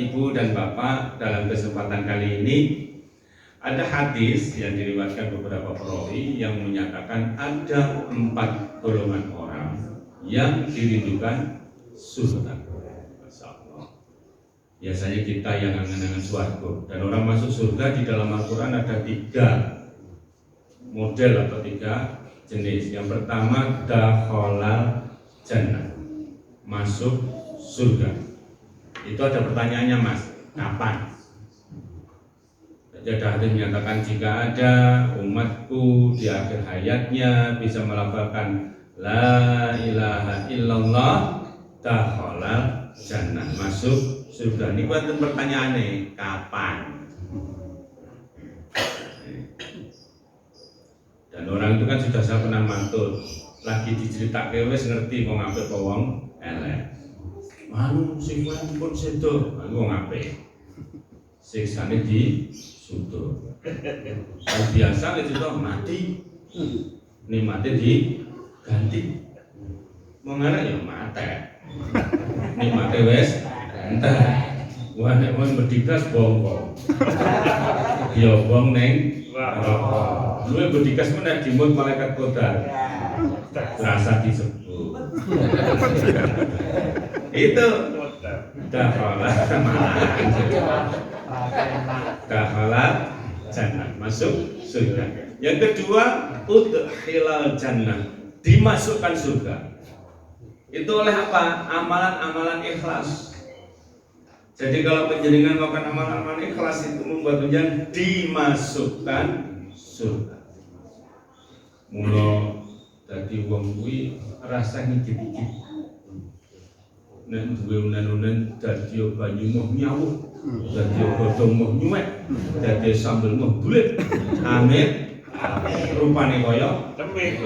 Ibu dan Bapak, dalam kesempatan kali ini ada hadis yang diriwayatkan beberapa perawi yang menyatakan ada 4 golongan orang yang dirindukan surga. Masya Allah. Biasanya kita yang angan-angan surga, dan orang masuk surga di dalam Al-Quran ada 3 model atau 3 jenis. Yang pertama, dakhalal jannah, masuk surga. Itu ada pertanyaannya, Mas, kapan? Jadi ada hadis menyatakan jika ada umatku di akhir hayatnya bisa melafalkan la ilaha illallah dakhalal jannah, masuk surga. Ini buat pertanyaannya kapan? Dan orang itu kan sudah saya pernah mantul, lagi diceritakan wis ngerti wong apik apa wong elek. Manu sing pun sedo, aku ngapain? Siksane di sudo. Biasa itu toh mati, nikmate diganti. Mengana ya mate, nikmate wes entah. Wah nek mon bedikas bongko, dia bong neng. Lu bedikas mana dimut malaikat kodar, rasa disebut. Itu dakhalal jannah, masuk surga. Yang kedua, udkhilal jannah, dimasukkan surga. Itu oleh apa? Amalan-amalan ikhlas. Jadi kalau penjenengan melakukan amalan-amalan ikhlas itu membuat penjenengan dimasukkan surga. Mula dadi wong kuwi rasa ngicip-icip. Nek duwe unen-unen dadi banyu moh nyawuh, dadi godhong moh nyuwek, dadi sambel moh bulet. Amin. Rupane kaya tempe.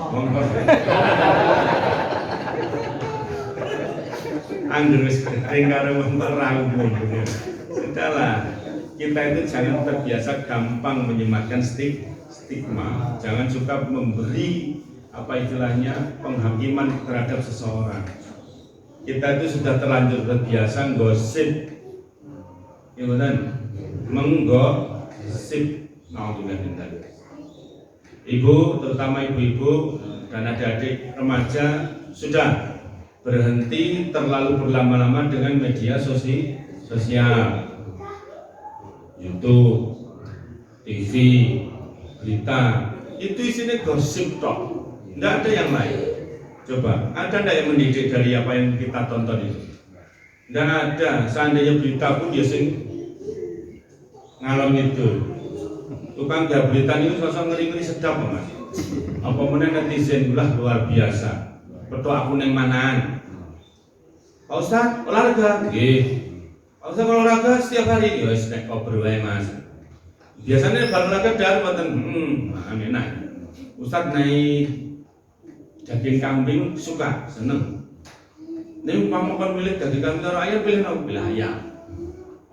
Monggo. Angger wis kering karo wong rawu. Sudahlah, kita itu jangan terbiasa gampang menyematkan stigma. Jangan suka memberi apa istilahnya penghakiman terhadap seseorang. Kita itu sudah terlanjur terbiasa gosip, ya benar, menggosip. Ibu, terutama ibu-ibu dan adik-adik remaja sudah berhenti terlalu berlama-lama dengan media sosial, YouTube, TV, berita. Itu isinya gosip tok. Tidak ada yang lain. Coba, ada tidak yang mendidik dari apa yang kita tonton itu? Tidak ada. Seandainya berita pun dia sing ngalor itu. Tukang gak berita itu sosok ngeri-ngeri sedap, Mas. Apa mana netizen ulah luar biasa. Betul aku neng manaan. Pak Ustaz, olahraga? Nggih. Pak Ustaz olahraga setiap hari? Ya wis nek kober wae, Mas. Biasanya olahraga dar mboten. Enak. Ustaz naik daging kambing suka, seneng. Nek umpama kon milih daging kambing karo ayam, pilih apa? Pilih ayam.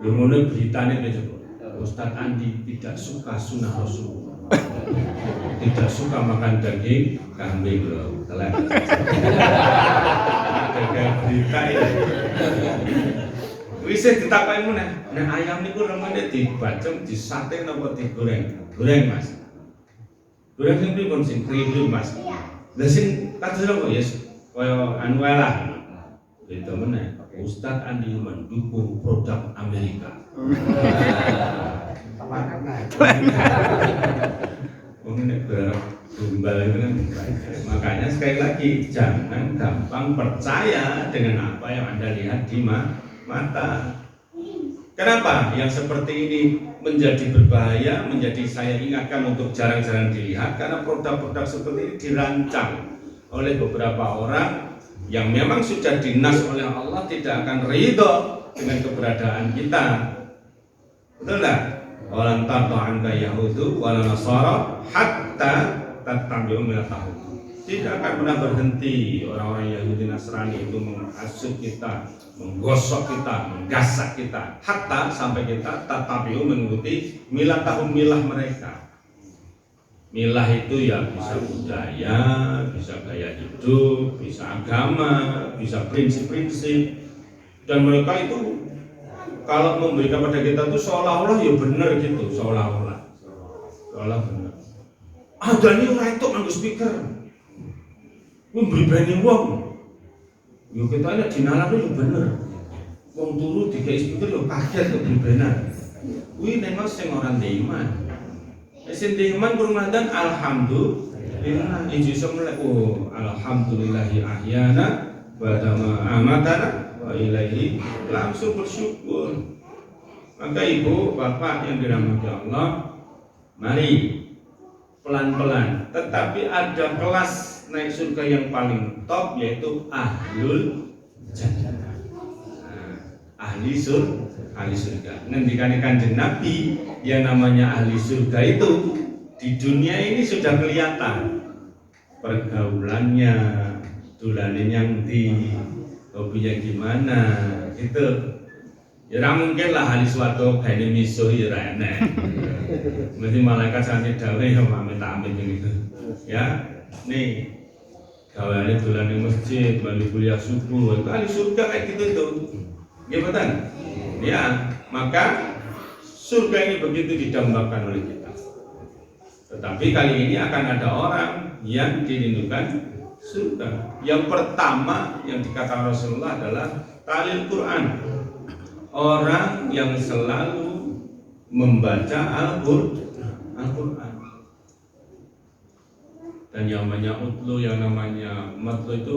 Lho ngono beritane coba. Ustaz Andi tidak suka sunnah Rasul. Tidak suka makan daging kambing lho. Telat. Daging berita ya. Wis ditakoki meneh. Nek ayam niku remene dibacem, disate napa digoreng? Goreng, Mas. Goreng sing pripun sing kriwil, Mas. Lah sing kados apa ya kaya anu lah. Itu meneh. Ustaz Andi mendukung produk Amerika. Nek gombal itu kan. Makanya sekali lagi jangan gampang percaya dengan apa yang Anda lihat di mata. Kenapa? Yang seperti ini menjadi berbahaya, menjadi saya ingatkan untuk jarang-jarang dilihat karena produk-produk seperti ini dirancang oleh beberapa orang yang memang sudah dinas oleh Allah tidak akan ridho dengan keberadaan kita. Betul tak? Walan tarda yahudu wala nasara hatta tattabi'u millatahum. Tidak akan pernah berhenti orang-orang Yahudi Nasrani itu menghasut kita, menggosok kita, menggasak kita, hatta sampai kita tattabi'u mengikuti millatahum, milah mereka. Milah itu ya bisa budaya, bisa gaya hidup, bisa agama, bisa prinsip-prinsip. Dan mereka itu kalau memberi kepada kita itu seolah-olah ya benar gitu, seolah-olah benar. Ada nih orang itu nganggo speaker, memberi bani wong. Yo kita ini dinalar itu bener. Wong turu dikai speaker yo kaget kok benar. Kuwi memang sing ora ndek iman. Sing ndek iman Ramadan alhamdulillah ijo semlek alhamdulillahi ahyana wa dama amatana wa ilaihi langsung bersyukur. Maka ibu bapak yang dirahmati Allah, mari pelan-pelan, tetapi ada kelas naik surga yang paling top yaitu ahlul jannah. Ahli surga. Ngendikane Kanjeng Nabi yang namanya ahli surga itu di dunia ini sudah kelihatan pergaulannya, dolane yang di hobinya gimana itu. Ya mungkin lah ahli suatu kayak miso ya enak. Mesti malaikat sangat dawe ya amit-amit gitu. Ya, nih gaweane dolan ning masjid, bali kuliah subuh, itu ahli surga kayak gitu tuh. Gimana? Ya, maka surga ini begitu didambakan oleh kita. Tetapi kali ini akan ada orang yang dirindukan surga. Yang pertama yang dikatakan Rasulullah adalah talil Quran. Orang yang selalu membaca Al-Quran. Dan yang namanya utlu, yang namanya matlu itu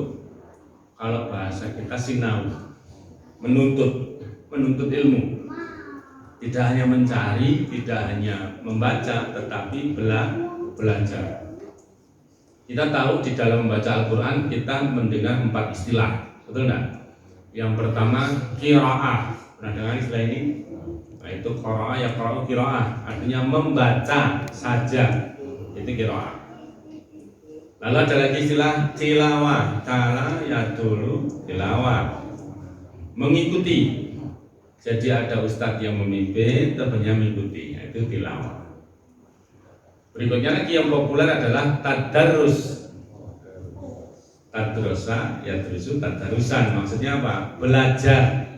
kalau bahasa kita sinau, menuntut ilmu. Tidak hanya mencari, tidak hanya membaca, tetapi belajar. Kita tahu di dalam membaca Al-Quran kita mendengar 4 istilah, betul enggak? Yang pertama qiraah. Pernah dengar istilah ini? Nah, itu qiraah ya qiraah, artinya membaca saja. Itu qiraah. Lalu ada lagi istilah tilawah, tala ya dulu tilawah, mengikuti. Jadi ada ustadz yang memimpin, temannya mengikuti, itu tilawah. Berikutnya lagi yang populer adalah tadarus. Tadrosa ya terusu tadarusan, maksudnya apa? Belajar.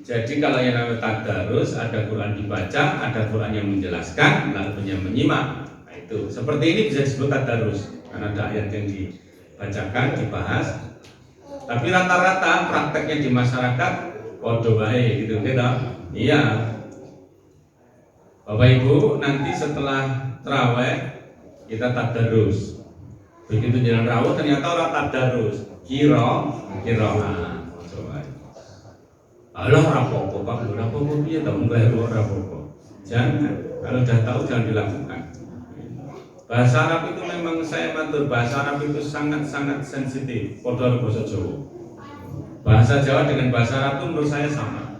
Jadi kalau yang namanya tadarus, ada Quran dibaca, ada Quran yang menjelaskan, lalu yang menyimak. Nah, itu seperti ini bisa disebut tadarus karena ada ayat yang dibacakan, dibahas. Tapi rata-rata prakteknya di masyarakat podo wae gitu kan? Iya. Bapak Ibu, nanti setelah tarawih kita tadarus. Begitu jalan rawuh ternyata orang tadarus. Qiraah. Allah rapopo Pak, rapopo piye ta mung rapopo. Jangan, kalau sudah tahu jangan dilakukan. Bahasa Arab itu memang saya matur, bahasa Arab itu sangat-sangat sensitif, padha bahasa Jawa. Bahasa Jawa dengan bahasa Arab itu menurut saya sama.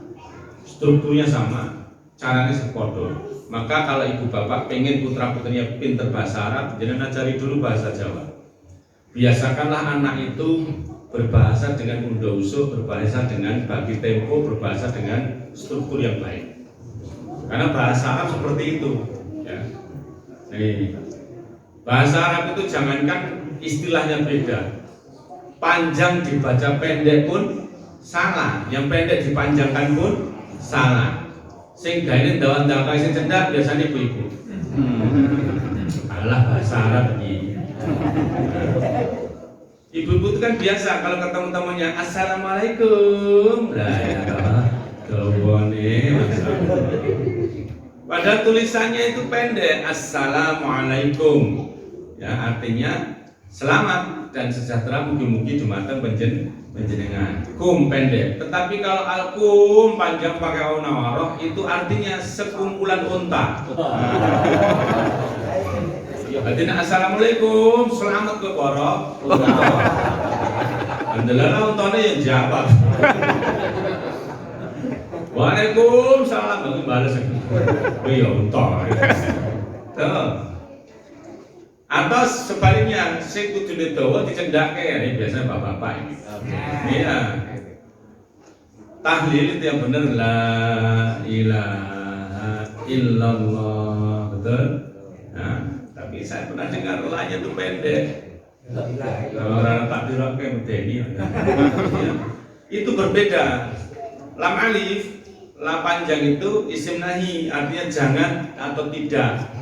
Strukturnya sama, caranya sepodo. Maka kalau ibu bapak pengen putra putrinya pinter bahasa Arab, jangan cari dulu bahasa Jawa. Biasakanlah anak itu berbahasa dengan undha-usuk, berbahasa dengan bagi tempo, berbahasa dengan struktur yang baik. Karena bahasa Arab seperti itu. Ya. Nih, bahasa Arab itu jangankan istilahnya beda, panjang dibaca pendek pun salah, yang pendek dipanjangkan pun salah. Sing gaene ndawan-ndawan sing cendak biasanya ibu-ibu. Alah bahasa Arab ini. Ibu-ibu itu kan biasa kalau ketemu temannya assalamualaikum. Lah ya gawone. Padahal tulisannya itu pendek, assalamualaikum. Ya, artinya selamat dan sejahtera mugi-mugi dumateng panjenengan. Kum pendek. Tetapi kalau alkum panjang pakai nawaroh itu artinya sekumpulan unta. Artinya assalamualaikum, selamat ke para unta. Andalah untane yang jawab. Waalaikumsalam, aku balas lagi. Ya unta. Tuh. Atau sebaliknya, sing kudune dawa dicendake ya, ini biasanya bapak-bapak ini. Iya. Tahlil itu yang benar, la ilaha illallah, betul? Nah, tapi saya pernah dengar lahnya itu pendek. Orang tak dirake medeni. Itu berbeda. Lam alif, la panjang itu isim nahi, artinya jangan atau tidak.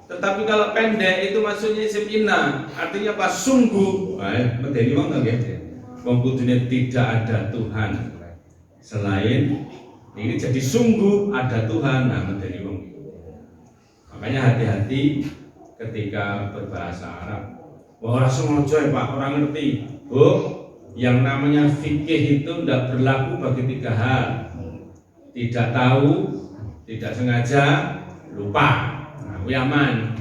Tetapi kalau pendek itu maksudnya isim inna, artinya apa? Sungguh. Medeni wong nggih. Wong kudune tidak ada Tuhan selain ini, jadi sungguh ada Tuhan. Nah, medeni wong. Makanya hati-hati ketika berbahasa Arab. Wah, ora sengaja ya Pak, orang ngerti. Bu, yang namanya fikih itu tidak berlaku bagi 3 hal. Tidak tahu, tidak sengaja, lupa. Nah, kuwi aman.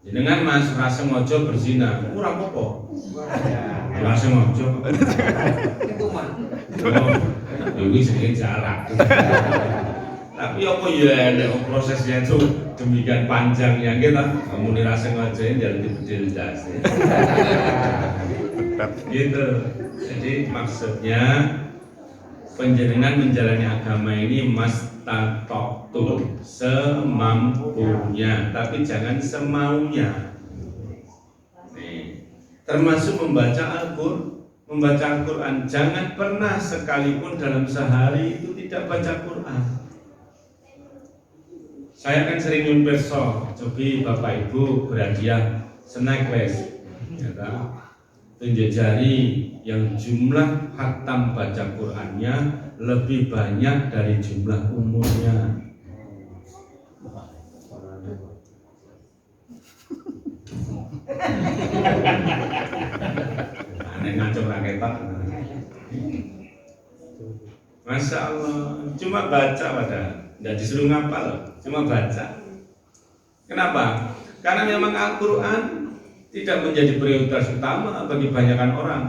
Jenengan Mas ora sengaja berzina, ora apa-apa. Ora sengaja. Itu mah. Iki jenenge jarak. Tapi apa ya nek prosesnya itu demikian panjangnya kita muni ra sengaja jalan dibedil das. Gitu. Jadi maksudnya penjenengan menjalani agama ini mastata'tum, semampunya, tapi jangan semaunya. Nih, termasuk membaca Al-Quran, jangan pernah sekalipun dalam sehari itu tidak baca Quran. Saya kan sering nyun perso, cobi Bapak Ibu berhadiah snack wes, tunjuk jari yang jumlah khatam baca Qurannya lebih banyak dari jumlah umurnya. Aneh ngacung raketok. Masya Allah, cuma baca padahal, tidak disuruh ngapal, cuma baca. Kenapa? Karena memang Al-Quran tidak menjadi prioritas utama bagi kebanyakan orang.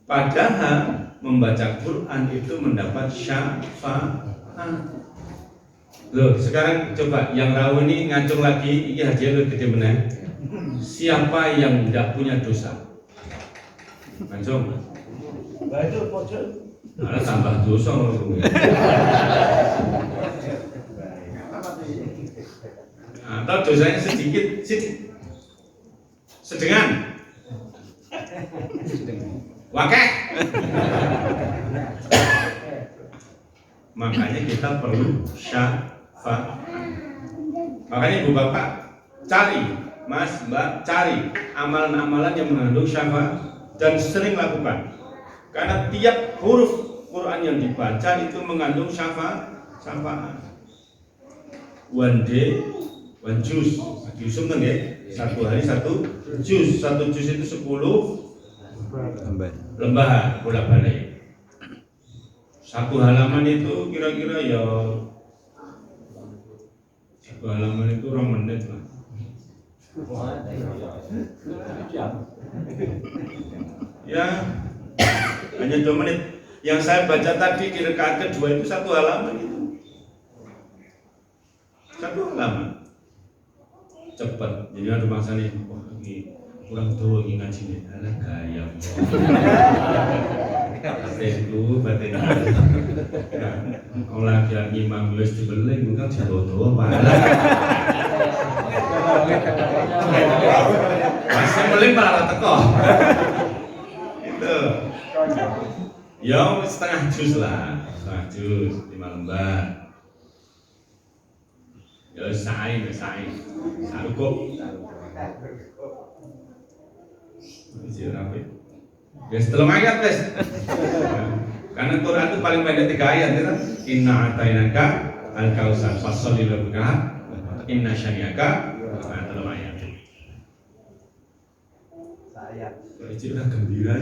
Padahal membaca Quran itu mendapat syafaat. Loh, sekarang coba yang rawuh ini ngacung lagi, ini hadiah lu gede meneh. Siapa yang tidak punya dosa? Ngacung. Baca pojok. Ada tambah dosa. Atau dosanya sedikit. Sedengan. Wakeh. Makanya kita perlu syafaat. Makanya Ibu Bapak cari, Mas Mbak cari amalan-amalan yang mengandung syafaat dan sering lakukan. Karena tiap huruf Quran yang dibaca itu mengandung syafaat. One day, one juice. Diusum kan ya? Satu hari satu juz. Satu juz itu 10 lembar bolak-balik. Satu halaman itu kira-kira ya, satu halaman itu 2 menit lah. Ya, hanya 2 menit. Yang saya baca tadi di rakaat kedua itu 1 halaman itu. 1 halaman. Cepat. Jadi ada masa nih, wah ini kurang tua ini ngaji nih. Ada gaya. Batenku. Kalau lagi ngimam wis dibeling kan didodo malah. Masih beling malah teko. Itu. Ya setengah juz lah, 5 lembar. Ya saing. Sarukup. Isi rapi. Ya setelah ayat guys. Karena Quran itu paling pendek 3 ayat kan. Inna atainaka al-kautsar fasholli lirabbika inna syani'aka. Nah, 3 ayat. Itu udah gembira.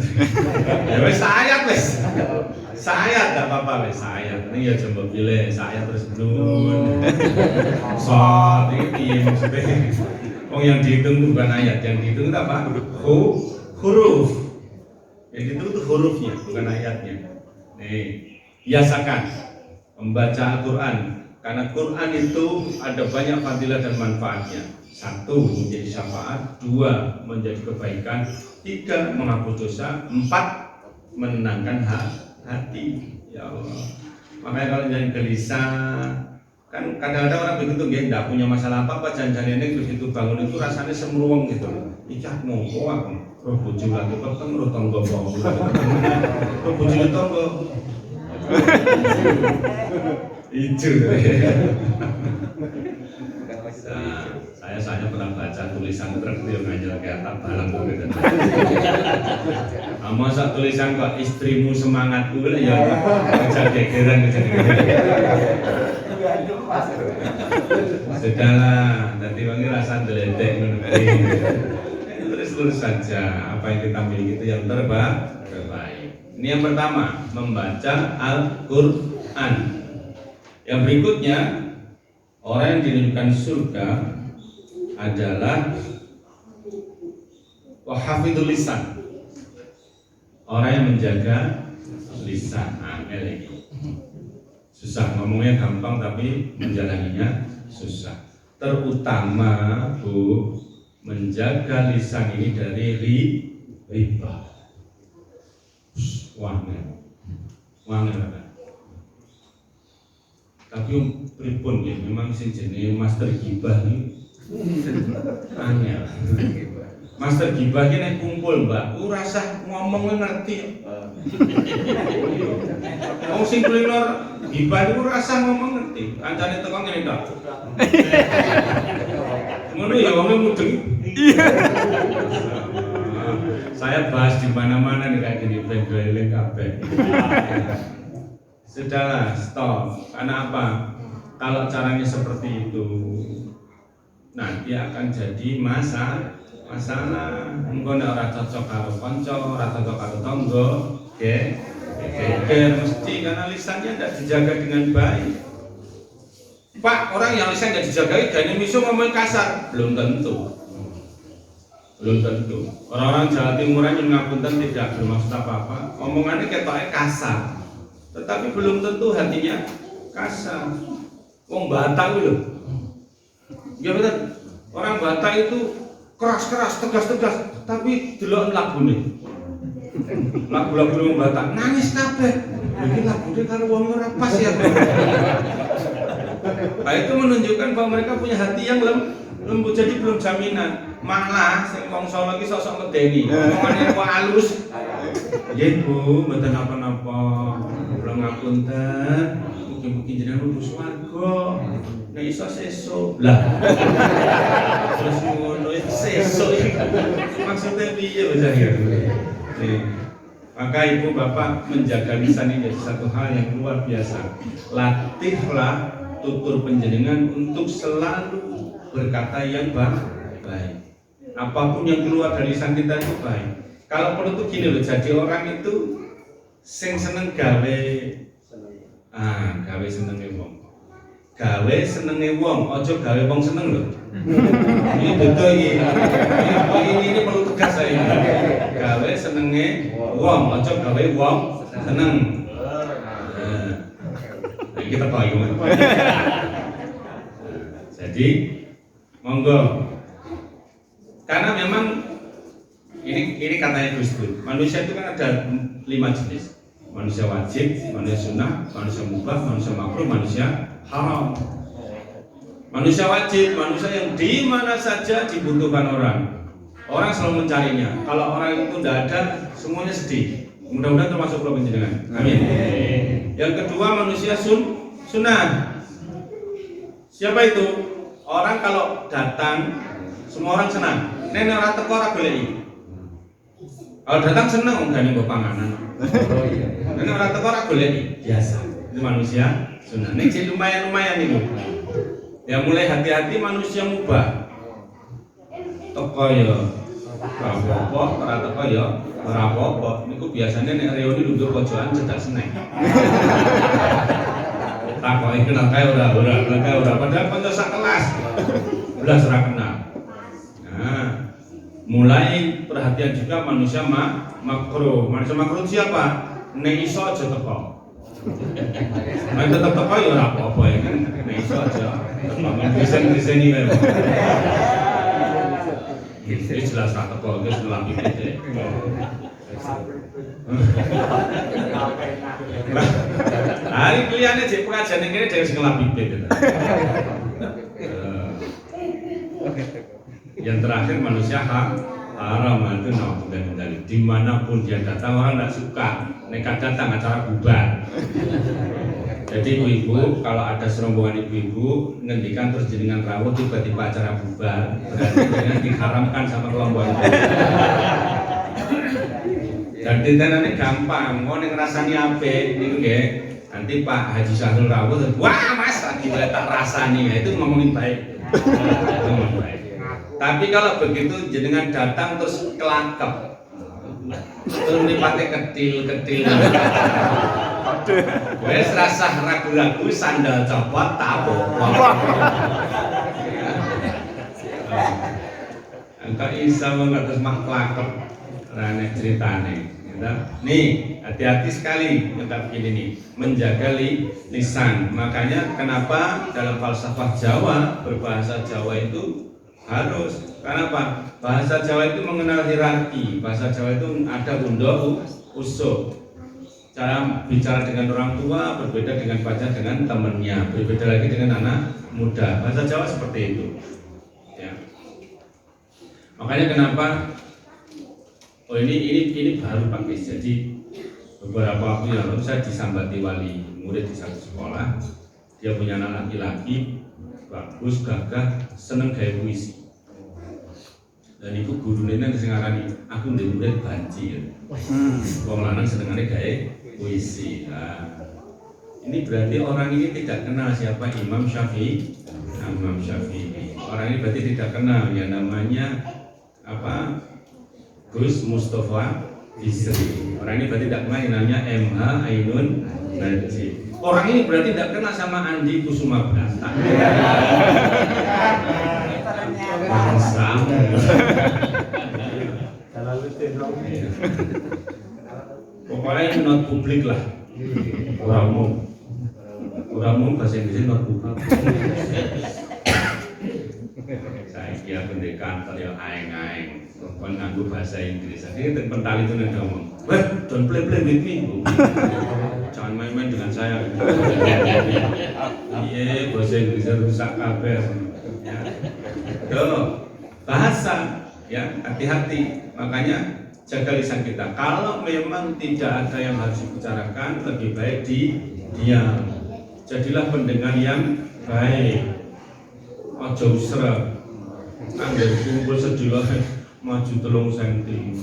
Ya wes sayat wes. Sayat enggak apa-apa wes sayat. Ini ya coba pilih sayat terus nun. Shad ini piye maksudnya? Oh yang dihitung itu bukan ayat, yang dihitung itu apa? Huruf. Yang dihitung itu hurufnya, bukan ayatnya. Nih, biasakan membaca Al-Quran karena Quran itu ada banyak fadilah dan manfaatnya. 1 menjadi syafaat, 2 menjadi kebaikan, 3 menghapus dosa, 4 menenangkan hati. Ya Allah. Makanya kalau jangan gelisah, kan kadang-kadang orang begitu dia tidak punya masalah apa-apa, jangan-jangan begitu bangun itu rasanya semruweng gitu. Iki ngopo aku, roh bojo lagi peteng, roh tangga bawa, roh bojo tangga. Hijau. Nah, saya pernah baca tulisan truk yang ngajak kayak tak barang tuh gitu. Masa tulisan kok istrimu semangat gue ya kerja gegeran gitu. Sudahlah, nanti wangi rasa deledek terus saja apa yang kita miliki itu yang terbaik. Ini yang pertama, membaca Al-Quran. Yang berikutnya, orang yang dirindukan surga adalah wahafidul lisan, orang yang menjaga lisan. Angel ini susah, ngomongnya gampang tapi menjalaninya susah. Terutama Bu, menjaga lisan ini dari riba. Wangel kan. Tapi pripun ya, memang sing jenenge master gibah iki angel. Master gibah iki nek kumpul, Mbak, ku rasah ngomong ngerti. Wong sing kuliner gibah iku rasah ngomong ngerti. Kancane teko ngene tok. Ngono ya wong mudeng. Saya bahas di mana-mana nih kayak gini, background kabeh. Sudahlah, stop. Karena apa? Kalau caranya seperti itu, nanti akan jadi masalah. Engko nek ora cocok karo kanca, ora cocok karo tangga, geger mesti karena lisannya tidak dijaga dengan baik. Pak, orang yang lisan tidak dijaga, gane miso ngomong kasar, belum tentu. Orang-orang Jawa Timuran yang ngapunten tidak bermaksud apa-apa, omongannya ketoknya kasar, tetapi belum tentu hatinya kasar. Wong Batak itu, ya betul. Orang Batak itu keras-keras, tegas-tegas, tapi delok lagune. Lagu-lagu wong Batak nangis kabeh. Iki lagune karo wong ora pas ya. Nah, itu menunjukkan bahwa mereka punya hati yang lembut, jadi belum jaminan. Malah sing wong Solo iki sosok medeni. Omongane kok halus. Nggih Bu, mboten napa-napa. Kula ngapunten. Mugi-mugi jenengan mlebu swarga. Nek iso sesuk. Lah. Terus ngono sesuk iki. Maksudnya piye bocah iki? Maka Ibu Bapak menjaga lisan ini jadi satu hal yang luar biasa. Latihlah tutur panjenengan untuk selalu berkata yang baik. Apapun yang keluar dari lisan kita itu baik. Kalau perlu tuh gini loh, jadi orang itu sing seneng gawe senenge wong. Gawe senenge wong, aja gawe wong seneng loh. Ini betul ini. Ini perlu tegas saya. Gawe senenge wong, aja gawe wong seneng. Kita tahu gimana. Jadi monggo. Karena memang ini katanya Gus Dur, manusia itu kan ada 5 jenis. Manusia wajib, manusia sunnah, manusia mubah, manusia makruh, manusia haram. Manusia wajib, manusia yang di mana saja dibutuhkan orang. Orang selalu mencarinya. Kalau orang itu tidak ada, semuanya sedih. Mudah-mudahan termasuk keluarga panjenengan. Amin. Yang kedua manusia sunnah. Siapa itu? Orang kalau datang semua orang senang. Nek ora teko ora goleki. Kalau datang seneng gane mbok panganan. Nek ora teko ora goleki. Biasa. Itu manusia sunnah. Nek sing lumayan itu. Ya mulai hati-hati manusia mubah. Teko ya ora apa-apa, ora teko ya ora apa-apa. Niku biasanya nek reuni lungguh pojokan cedak seneng. Takoke kenal kae ora padahal kanca sak kelas. Belas ora kenal. Nah, mulai perhatian juga manusia makruh. Manusia makruh siapa? Nek iso aja teko. Nek tetep teko ya ora apa-apa ya kan. Nek iso aja. Desain kae. Ini jelas ora teko, wis ngelambi piye. Hari kliyane jek pengajian ning kene dhewe sing ngelambi piye. Yang terakhir manusia haram itu naudzubillah. Dimanapun dia datang orang tidak suka. Nekat datang acara bubar. Jadi ibu-ibu kalau ada serombongan ibu-ibu ngendikan terus jenengan rawuh tiba-tiba acara bubar, berarti dengan diharamkan sama kelompok itu. Jadi tenane gampang, mau ngerasani apik niku nggih. Nanti Pak Haji Syahrul rawuh, wah Mas lagi tak rasani, itu ngomongin baik. Ngomong baik. Tapi kalau begitu jenengan datang terus kelakep. Terus mripate ketil-ketil. Wes rasah ragu-ragu sandal copot tak apa. Engkau isa mengatas mak kelakep rane ceritane. Nih, hati-hati sekali tetap begini nih, menjaga lisan. Makanya kenapa dalam falsafah Jawa berbahasa Jawa itu harus, kenapa? Bahasa Jawa itu mengenal hierarki. Bahasa Jawa itu ada undha usuk. Cara bicara dengan orang tua berbeda dengan pacar dengan temannya, berbeda lagi dengan anak muda. Bahasa Jawa seperti itu. Ya. Makanya kenapa? Oh ini baru Pak Kis. Jadi beberapa waktu yang lalu saya disambati wali murid di satu sekolah. Dia punya anak laki-laki bagus, gagah, seneng gaya puisi. Dan ibu guru ini sing ngarani aku ndek murid banci. Wong lanang senengane gawe puisi. Nah, ini berarti orang ini tidak kenal siapa Imam Syafi'i. Imam Syafi'i. Orang ini berarti tidak kenal yang namanya apa? Gus Mustafa Bisri. Orang ini berarti tidak kenal yang namanya MH Ainun Najib. Orang ini berarti tidak kenal sama Andi Kusuma Brata. Pokoknya ini not publik lah. Kurang bahasa Inggrisnya not publik. Saya kira pendekan terlihat aing-aing. Kon nganggo bahasa Inggris. Jadi pental itu nanti ngomong, "Weh, don't play with me." Jangan main-main dengan saya. Iya, bahasa Inggrisnya rusak kabeh. Ya. Tuh, bahasa ya, hati-hati. Makanya jaga lisan kita. Kalau memang tidak ada yang harus dibicarakan, lebih baik diam. Jadilah pendengar yang baik. Ojo usrep. Angger kumpul sedilo maju 3 cm.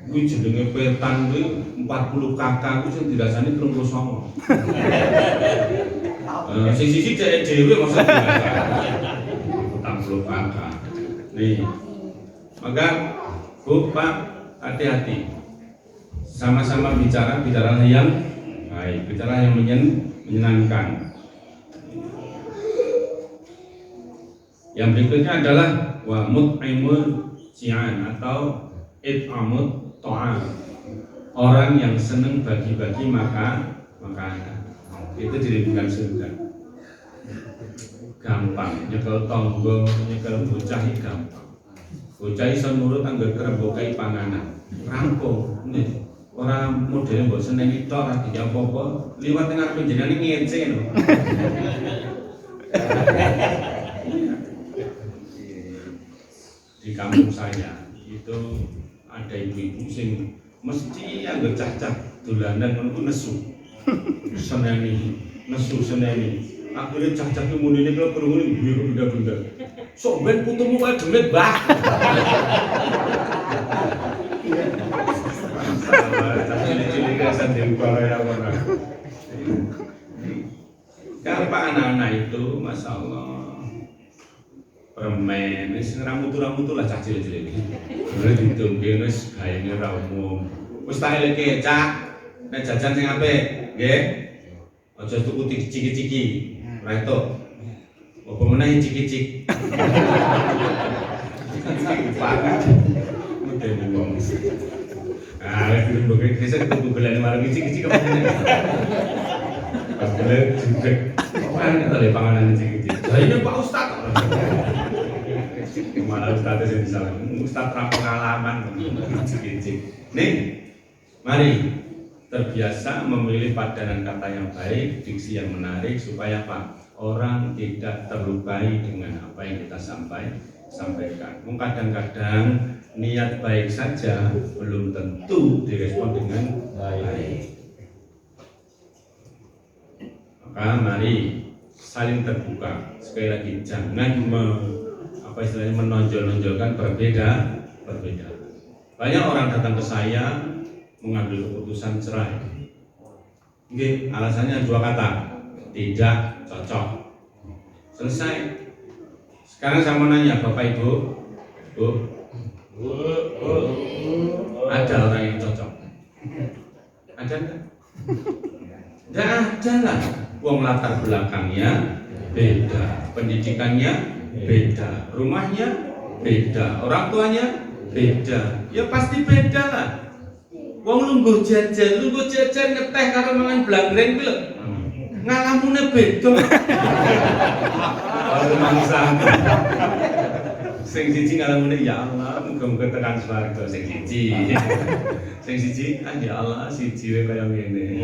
Kuwi jenenge petan kuwi 40 kakak kuwi sing dirasani 39. Sing siji dhewe maksudnya 40 kakak. Nih. Maka Bu, Pak, hati-hati. Sama-sama bicara yang baik, bicara yang menyenangkan. Yang berikutnya adalah wa mut'imul ji'an atau it'amut ta'am. Orang yang senang bagi-bagi makanan. Itu diribukan surga. Gampang, nyekel tonggo, nyekel bocah gampang. Bocah iso nurut anggar kerembokai panganan. Rampung. Nih, orang model mbok seneni tok ora dijawab apa, liwat teng arep jenengan ngece lho. Di kampung saya itu ada ibu-ibu sing mesti anggar cacah dolanan ngono nesu. Seneni, nesu seneni. Akhirnya cacah ki munine kok krungu duwe benda-benda. Sok ben putumu wae demit, Mbah. Cilik-cilik rasa diupaya ya ora. Gampang anak-anak itu, Masya Allah. Permen, wis ramutu-ramutu lah cah cilik-cilik. Ora ditunggu wis gayane ra umum. Wis tak eleke cah, nek jajan sing apik, nggih. Aja tuku ciki-ciki. Ora itu. Apa meneh ciki-ciki. Banget. Mudene wong. Ah, lek film bokeh kese tuku golek warung ciki-ciki apa meneh. Pas golek juga. Kan ada panganan ciki-ciki. Lah ini Pak Ustaz. Malah Ustaz sing disalah. Ustaz ra pengalaman ciki-ciki. Nih, mari terbiasa memilih padanan kata yang baik, diksi yang menarik supaya apa? orang tidak terlukai dengan apa yang kita sampaikan. Kadang-kadang niat baik saja belum tentu direspon dengan baik. Maka mari saling terbuka. Sekali lagi jangan menonjol-nonjolkan perbedaan. Banyak orang datang ke saya mengambil keputusan cerai. Oke, alasannya 2 kata, tidak cocok. Selesai. Sekarang saya mau nanya Bapak Ibu, Bu, ada orang yang cocok? Ada nggak? Nggak ada lah. Wong latar belakangnya beda, pendidikannya beda, rumahnya beda, orang tuanya beda. Ya pasti beda lah. Wong lungguh jajan ngeteh karo mangan blangreng kuwi lho. Ngalamune beda. Ora mangsa. Sing siji ngalamune ya Allah, muga-muga tekan swarga sing siji. Sing siji ya Allah siji wae kaya ngene.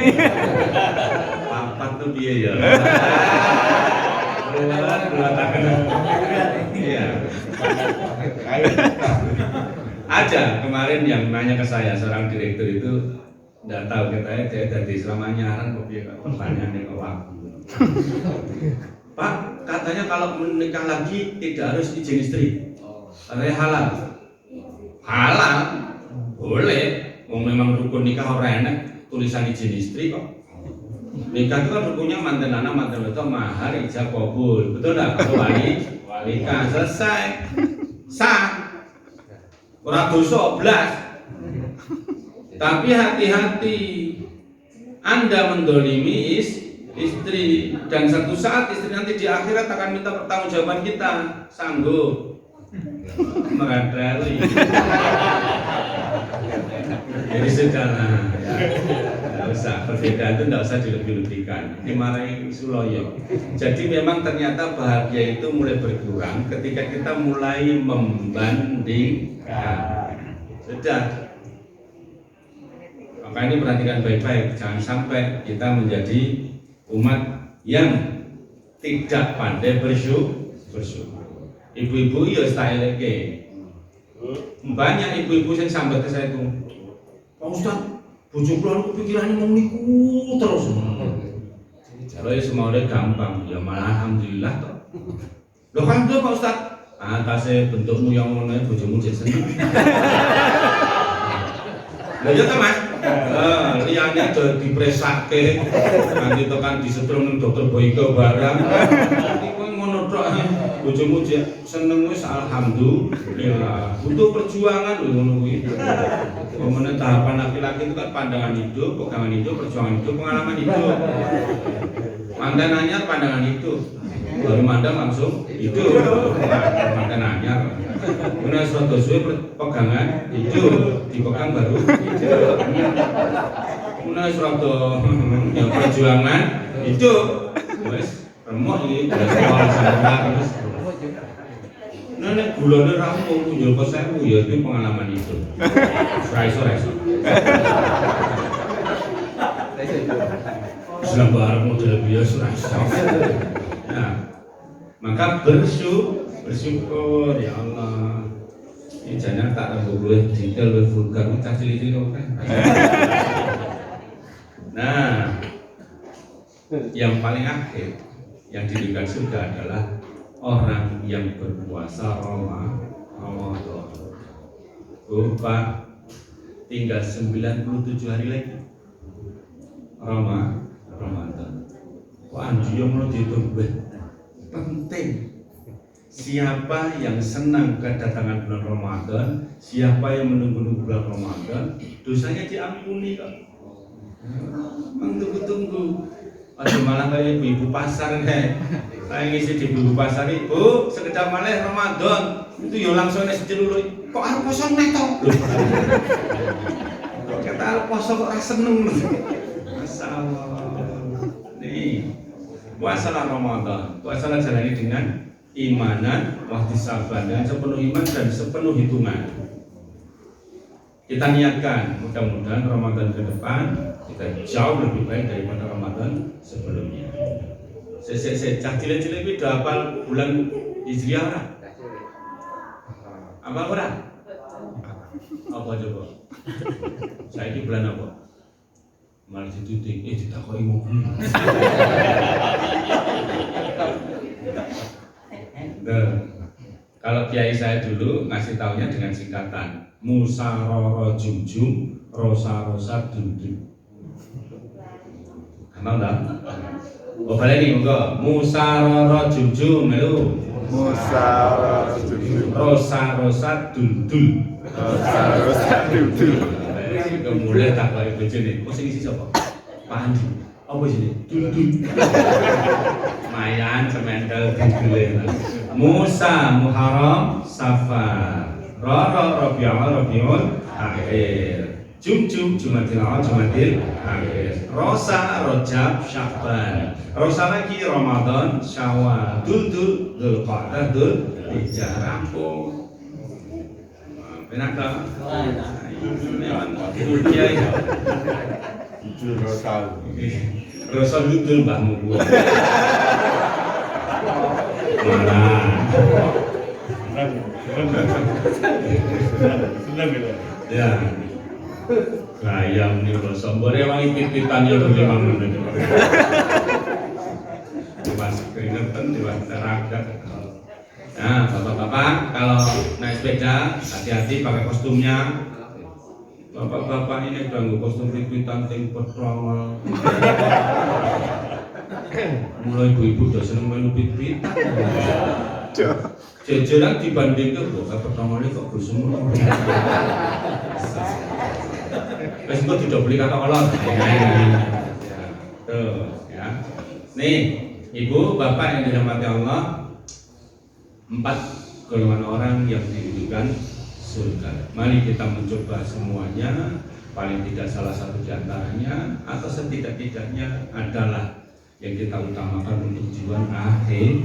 Papat tuh piye ya? Iya. Ada kemarin yang nanya ke saya, seorang direktur itu nggak tahu katanya dia dari selama nyaran kok dia pertanyaannya ke aku. Pak, katanya kalau menikah lagi tidak harus izin istri, katanya halal. Halal, boleh. Mau memang rukun nikah orang enak tulisan izin istri kok. Nikah itu kan rukunnya mantan anak mantan itu mahar ijab kabul, betul nggak? Kalau nikah selesai, sah. Ora dosa blas. Tapi hati-hati, Anda mendolimi istri dan satu saat istri nanti di akhirat akan minta pertanggungjawaban kita. Sanggup meradali. Jadi sudahlah, nggak usah, perbedaan itu nggak usah dilebih-lebihkan, dimarahi Suloyo. Jadi memang ternyata bahagia itu mulai berkurang ketika kita mulai membandingkan. Sudah. Maka ini perhatikan baik-baik, jangan sampai kita menjadi umat yang tidak pandai bersyukur. Ibu-ibu ya styleke. Banyak ibu-ibu yang sampai ke saya itu, Pak Ustadz, bojo kula kepikirannya mau niku terus. Kalau ya semuanya gampang, ya malah alhamdulillah toh. Loh kan Pak Ustadz, atasnya bentukmu yang ngono bojomu jadi seneng. Lah ya ta Mas. Liyane do dipresake nanti tekan disetrum dokter Boyko barang. Nanti kowe ngono tok bojomu seneng wis alhamdulillah. Butuh perjuangan lho ngono kuwi. Pemenang tahapan laki-laki itu kan pandangan hidup, pegangan hidup, perjuangan hidup, pengalaman hidup. Mandan anyar pandangan hidup, baru mandang langsung hidup. Mandan anyar. Kemudian suatu suwe pegangan hidup, dipegang baru hidup. Kemudian suatu yang perjuangan hidup, wes remuk ini udah sekolah sampai terus. Nah, nek gulane rampung kunjul ke 1000 ya iki pengalaman itu. Raiso. Selembar model biasa raiso. Nah, maka bersyukur ya Allah. Ini jangan tak rembuk detail vulgar tak cilik-cilik kan. Nah, yang paling akhir yang dirindukan surga adalah orang yang berpuasa Ramadan. Pak, tinggal 97 hari lagi Ramadan. Kok anjir yang mau dihitung penting. Siapa yang senang kedatangan bulan Ramadan, siapa yang menunggu bulan Ramadan, dosanya diampuni kok. Tunggu. Aduh malah kayak ibu pasar kayak saya ngisi di ibu pasar ibu sekedar malah Ramadan itu ya langsung nasi dulu kok harus kosong neto kok kata harus kosong kok seneng masalah nih puasalah Ramadan puasalah jalani dengan imanan wahtisaban dengan sepenuh iman dan sepenuh hitungan. Kita niatkan mudah-mudahan Ramadan ke depan kita jauh lebih baik daripada Ramadan sebelumnya. Cah cilik-cilik iki udah hafal bulan Hijriah ora? Hafal ora? Apa coba? Saiki bulan apa? Malah ditutik, ditakoki wong. Kalau kiai saya dulu ngasih taunya dengan singkatan Musa Roro Jumjum Rosa Rosa Dundun. Kenal tak? Oh balik nih monggo. Musa Roro Jumjum melu. Musa Roro Jumjum Rosa Rosa Dundun. Rosa Rosa Dundun. Kemudian tak kaya bojone. Oh sing isi sapa? Pak Andi. Apa sini? Dundun. Mayan semendel dundule. Musa Muharram Safar. Roro Rabiul Akhir. Jumjum Jumadil Awal Jumadil Akhir. Rosa Rajab Sya'ban. Rosa lagi Ramadan Syawal. Dul Dzulqa'dah Dzulhijjah rampung. Benar tak? Jujur Rosa. Rosa dudul mbahmu gua. Mana? Senang gitu. Ya. Gayam nih Rosa. Boleh wangi pit-pitan ya udah 5 menit. Mas keringetan di masyarakat. Nah, bapak-bapak kalau naik sepeda hati-hati pakai kostumnya. Bapak-bapak ini ganggu kostum pit-pitan ting petrol. Mulai ibu-ibu udah seneng melu pit-pitan. Jajaran dibandingkan kok petrolnya kok semua. Wes kok tidak beli kata kolor. Tuh, ya. Nih, ibu, bapak yang dirahmati Allah, 4 golongan orang yang dirindukan surga. Mari kita mencoba semuanya, paling tidak salah satu di antaranya, atau setidak-tidaknya adalah yang kita utamakan untuk tujuan akhir.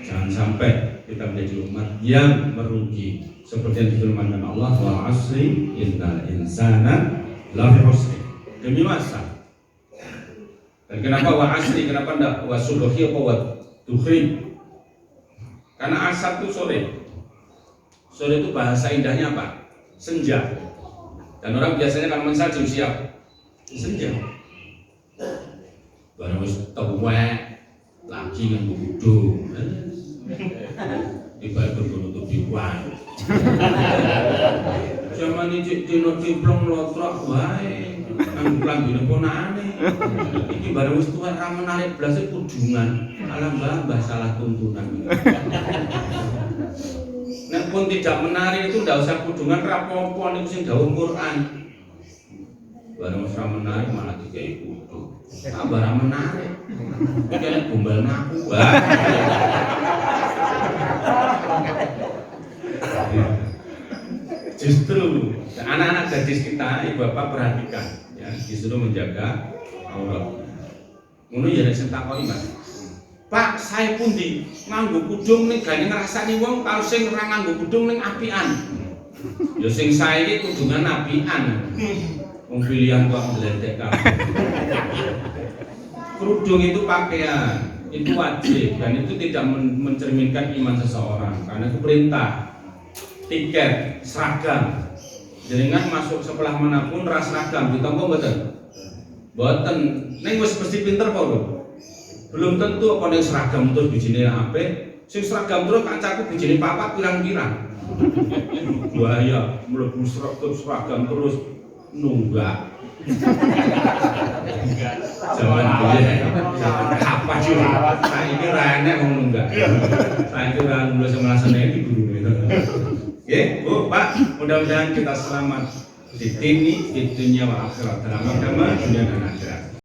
Jangan sampai kita menjadi umat yang merugi. Seperti yang difirmankan Allah, wal asri innal insana lafi khusr. Demi masa. Dan kenapa wa asri? Kenapa enggak wa subhi apa wa dukhri? Karena asar itu sore. Sore itu bahasa indahnya apa? Senja. Dan orang biasanya kalau mensalju siap senja. Barang wis tuwek lagi nang budung. Ibarat berbunuh biwan. Zaman ini dino diplong lotrok wae. Nang klambine ponakane. Iki bareng wis tuwek ra menarik blas kudungan. Alah mbah salah tuntunan. Nek pun tidak menarik itu ndak usah kudungan ra apa-apa niku sing dawuh Quran. Bareng wis ra menarik malah dikai kudu. Tambah ra menarik. Iki nek gombal ngaku wae. Justru anak-anak gadis kita, ibu bapak perhatikan, ya, disuruh menjaga aurat. Ngono ya nek takoki Mas. Pak, saya pundi nganggo kudung ning gane ngrasani wong karo sing ora nganggo kudung ning apian. Ya sing sae iki kudungan apian. Wong pilihan kok mledek kabeh. Kerudung itu pakaian, itu wajib dan itu tidak mencerminkan iman seseorang karena itu perintah. Tiket seragam jenengan masuk sekolah manapun ras seragam ditampa mboten ning wis mesti pinter apa lho belum tentu apa ning seragam terus bijine apik sing seragam terus kancaku bijine papat pirang-pirang bahaya mlebu seragam terus nunggak zaman biyen apa sih saiki ra enek wong nunggak saiki ra lulus semelasane iki guru Oke, Bu, Pak, mudah-mudahan kita selamat di dunia wal akhirat dalam agama dunia dan akhirat.